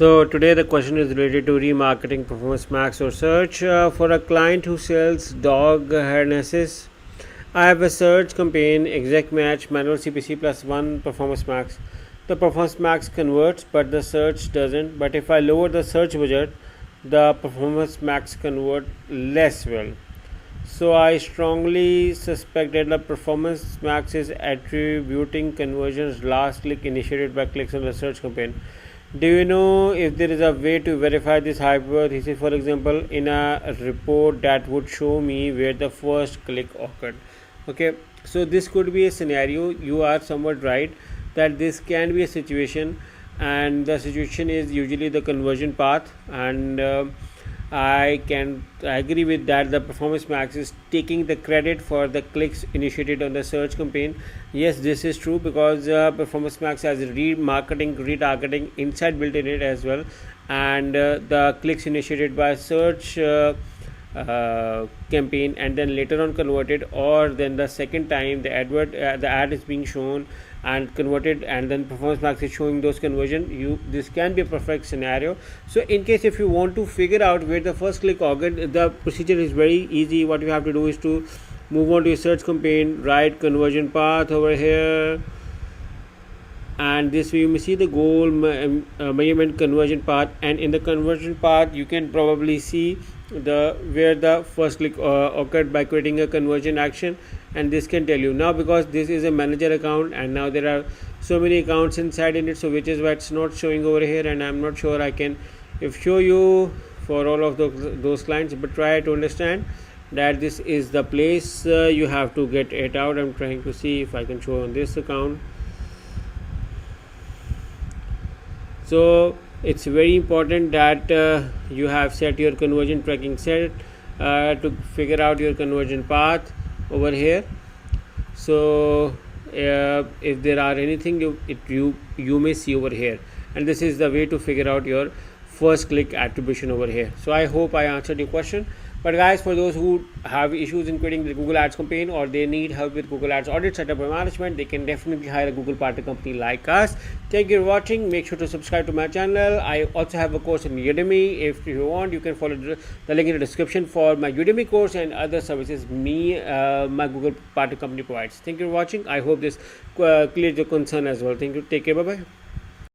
So today the question is related to remarketing performance max or search for a client who sells dog harnesses. I have a search campaign, exact match, manual CPC plus one performance max. The performance max converts, but the search doesn't. But if I lower the search budget, the performance max convert less well. So I strongly suspect that the performance max is attributing conversions last click initiated by clicks on the search campaign. Do you know if there is a way to verify this hypothesis? For example, in a report that would show me where the first click occurred. Okay, so this could be a scenario. You are somewhat right that this can be a situation, and the situation is usually the conversion path, and I can agree with that. The performance max is taking the credit for the clicks initiated on the search campaign. Yes, this is true because performance max has retargeting inside built in it as well, and the clicks initiated by search campaign and then later on converted, or then the second time the ad is being shown and converted, and then performance max is showing those conversion. This can be a perfect scenario. So in case if you want to figure out where the first click occurred, the procedure is very easy. What you have to do is to move on to your search campaign, write conversion path over here, and this way you may see the goal measurement conversion path, and in the conversion path you can probably see where the first click occurred by creating a conversion action, and this can tell you. Now because this is a manager account and now there are so many accounts inside in it, so which is why it's not showing over here, and I'm not sure I can show you for all of those clients, but try to understand that this is the place you have to get it out. I'm trying to see if I can show on this account. So it's very important that you have set your conversion tracking set to figure out your conversion path over here. So if there are anything you may see over here, and this is the way to figure out your first click attribution over here. So I hope I answered your question. But guys, for those who have issues in creating the Google Ads campaign, or they need help with Google Ads audit, setup and management, they can definitely hire a Google partner company like us. Thank you for watching. Make sure to subscribe to my channel. I also have a course on Udemy. If you want, you can follow the link in the description for my Udemy course and other services my Google partner company provides. Thank you for watching. I hope this clears your concern as well. Thank you. Take care. Bye bye.